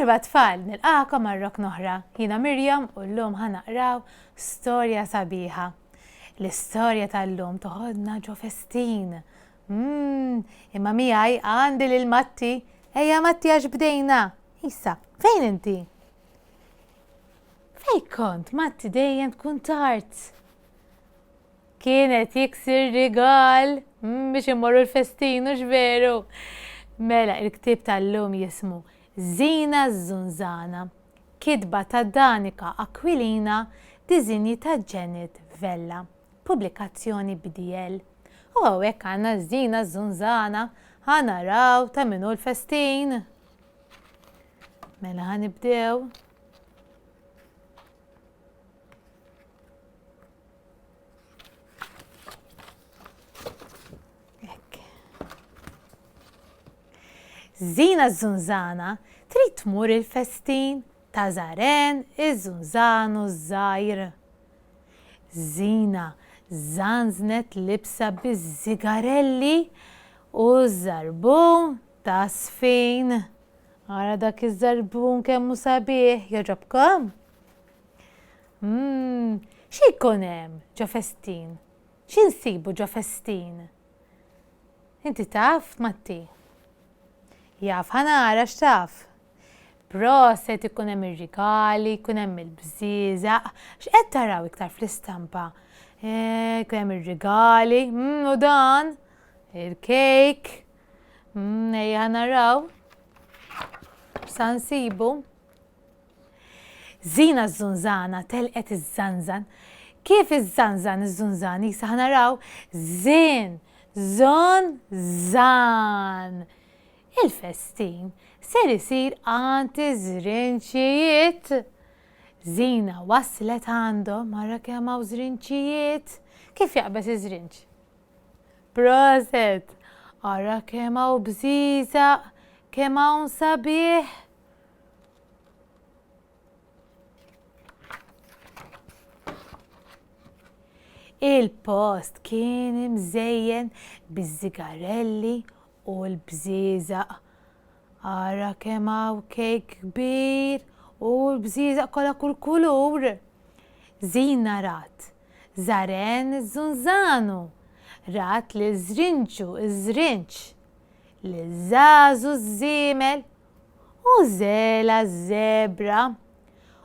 Merba tfal, nilqakom marrok noħra. Jina Mirjam u l-lum ħanaqraw storja sabiħa. L-istorja tal-lum toħodna ġo festin. Imma miħaj għandi l-Matti. Ejja Matti għax bdejna. Issa, fejn inti? Fej kont, Matti dejjem tkun tard. Kienet jiksir rigal biex immorru l-festin, ux veru. Mela, il-ktib tal-lum jismu Zina Zunzana, kidba ta' Danika Aquilina, dizinji ta' Janet Vella, pubblikazzjoni BDL. U għawek għanna Zina Zunzana, ħanaraw ta' minu l-festin. Mela ħanibdew. Zina Zunzana trid tmur il-festin ta' Zaren iż-Zunzanu żgħir. Zina zanznet libsa biz-zigarelli u żarbun ta' sfin. Ara dak iż-żarbun kemmu sabiħ, jogħġobkom? X'jkun hemm ġo festin? X'insibu ġo festin? Inti taf, Matti? Jaf, ħanara x'taf. Proset ikun hemm ir-rigali, ikun hemm il-bżieżaq. X'qed taraw iktar fl-istampa? Ikun hemm ir-rigali, u dan, il-kejk. Ejja ħanaraw. Sa nsibu. Zina Zunzana telqet iż-żanżan. Kif iż-żanżan iż-żunżan issa ħanaraw? Zin, zon, zan. Il-festin ser isir għanti żrinċijiet. Zina waslet għandhom mara kemm hawn żrinċijiet. Kif jaqbes iż-żrinċ? Proset! Ara kemm hawn bżieżaq, kemm hawn sabiħ. Il-post kien imżejjen biż-zigarelli u l-bżieżaq. Ara kemm hawn kejk kbir u l-bżieżaq kollha kull kulur. Zina rat Zaren iż-Zunzanu, rat li żrinċu iż-żrinċ, li żagħżu ż-żiemel u żela ż-żebra.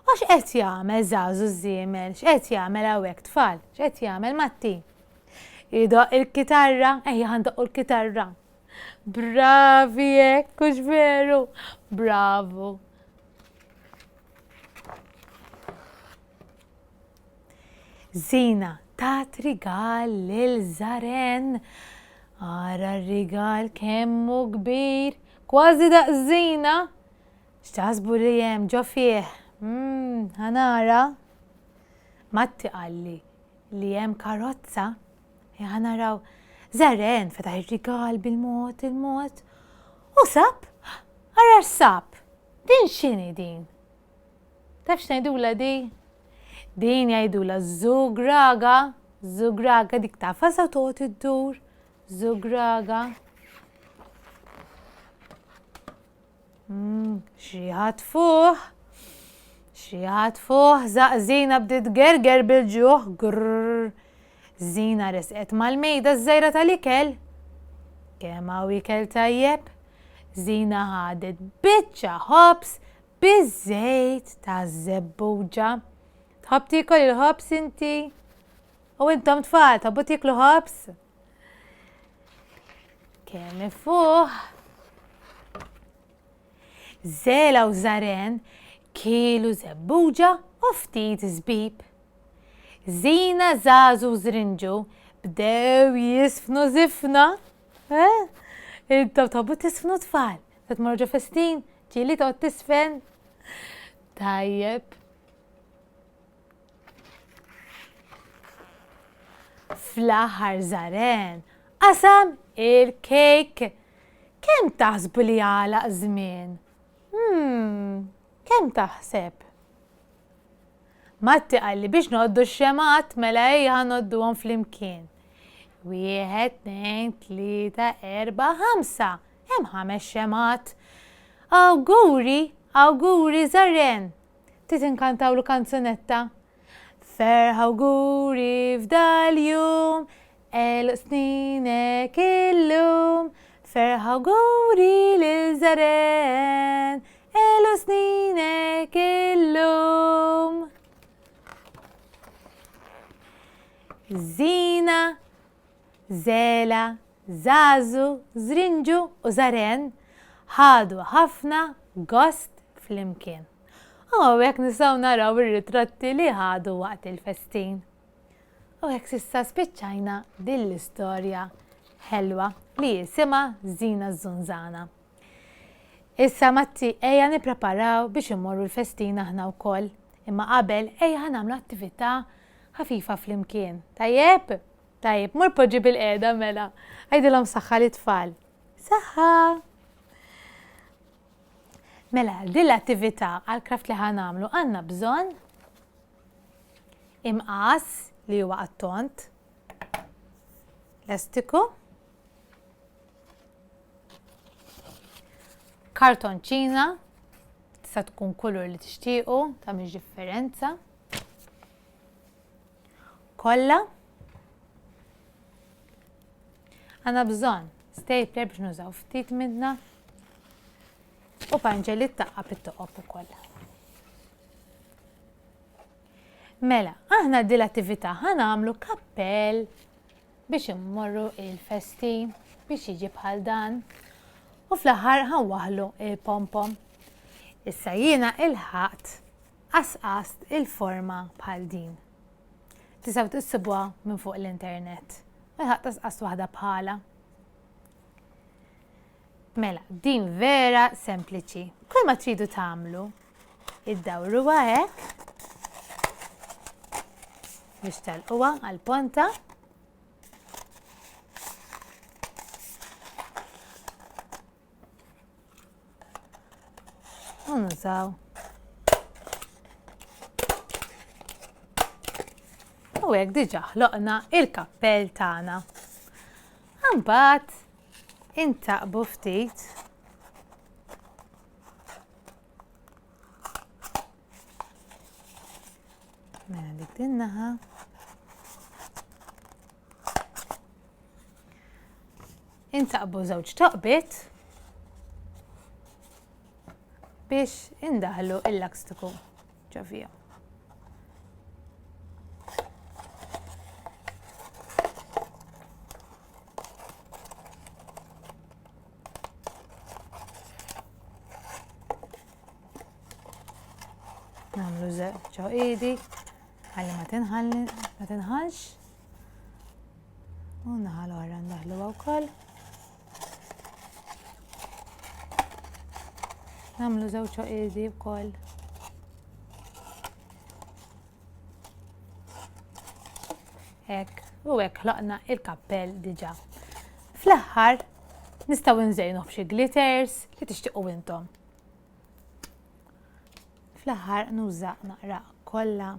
U x'qed jagħmel żagħżu ż-żiemel? X'qed jagħmel hawnhekk tfal? X'qed jagħmel Matti? Jidoq il-kitarra, ejja ħandoqqu l-kitarra. Bravi hekk, hux veru? Bravo. Zina tat rigal lil Zaren. Ara r-rigal kemmu kbir, kważi daq Zina. X'taħsbu li hemm ġo fih? Ħanara. Matti qalli li hemm karozza. Ħanaraw. Zaren fetaħ ir-rigal bil-mod, il-mod. U sab? Ara sab. Din x'inhi din? Taf x'ngħidula di? Din jgħidula żugraga. Żugraga dik tafa sa tot iddur. Żugraga. Xriħat fuq. Xriħat fuq. Zaq Zina bdiet gerger bil-ġuħ. Grrr. Zina resqet mal-mejda żgħira tal-ikel. Kemm hawn ikel tajjeb. Zina ħadet biċċa ħobs biż-żejt ta' żebbuġa. Tħobb tiekol il-ħobs inti? U intom tfal tħobbu tieklu ħobs? Kemm ifuh. Żela u Zaren kielu żebbuġa u ftit żbib. Zina żagħżu żrinġu bdew jisfnu żifna. Intom tħobbu tisfnu tfal? Se tmorru ġo festin? Ġieli toqgħod tisfen? Tajjeb. Fl-aħħar Zaren qasam il-kejk. Kemm taħsbu li għalaq żmien? Kemm taħseb? Matti qalli biex noddu x-xemat mela ejja ħanodduhom flimkien. 1, 2, 3, 4, 5. Hemm 5 xemat. Awguri Awguri Zarren. Titinkantawlu kanzunetta. Ferħ awguri f'dal-jum, elu sninek illum. Ferħ awguri lil Zarren, elu sninek illum. Zina, Zela, Zazu, Zrinġu u Zarren ħadu ħafna gost fl-imkien. U għek nisaw naraw ir-ritratti li ħadu waqt il-festin. U għek sissa spiċċajna dill-istorja ħelwa li jisima Zina Zunzana. Issa Matti ejja nippreparaw biex immorru l-festin aħna wkoll, imma qabel ejja ħanamlu attività ħafifa fl-imkien. Tajjeb? Tajjeb, mur poġġi bil-qeda mela. Għajdilhom saħħa l-tfal. Saħħa! Mela, din l-attività għal-kraft li ħanamlu għandna bżonn imqas li huwa għat-tont, elastiku, kartonċina, tista' tkun kulur li tixtiequ, tagħmel differenza. Kolla. Għandna bżonn stapler biex nużaw ftit minna. U panġeli t-taqqa bit-toqob ukoll. Mela, aħna din l-attività ħanamlu kappell biex immorru il-festin biex jiġi bħal dan. U fl-aħħar ħanwaħlu il-pompom. Issa jiena il-ħaqt qasqast il-forma bħal din. Tisaw tissibuha minn fuq l-internet. Il-ħaqt qasqast waħda bħala. Mela, din vera sempliċi. Kull ma tridu tagħmlu, iddawruha hekk biex talquha għall-ponta. U nużaw. U hekk diġà ħloqna il-kappell tagħna. Imbagħad intaqbu ftit. Mela dik din-naħa. Intaqbu żewġ toqbiet biex indaħlu il-lakstiku ġo fihom. Nagħmlu żewġ ċoqidi ħalli ma tinħalx. U naħa l-oħra ndaħluha wkoll. Nagħmlu żewġ ċoqidi wkoll. Hekk, u hekk ħloqna il-kappell diġà. Fl-aħħar nistgħu nżejnuh b'xi glitters li tixtiequ intom. Fl-aħħar nuża naqra kollha.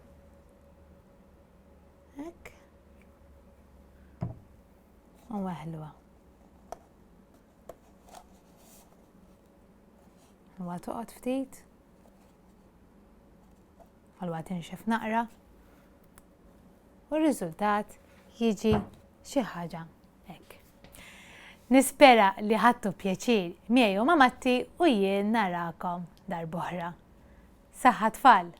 Hekk. U waħluha. Ħalwa toqgħod ftit. Ħalwa tinxef naqra. U r-riżultat jiġi xi ħaġa hekk. Nispera li ħadtu pjaċir miegħi u ma' Matti u jien narakom darb'oħra. Saħħa tfal!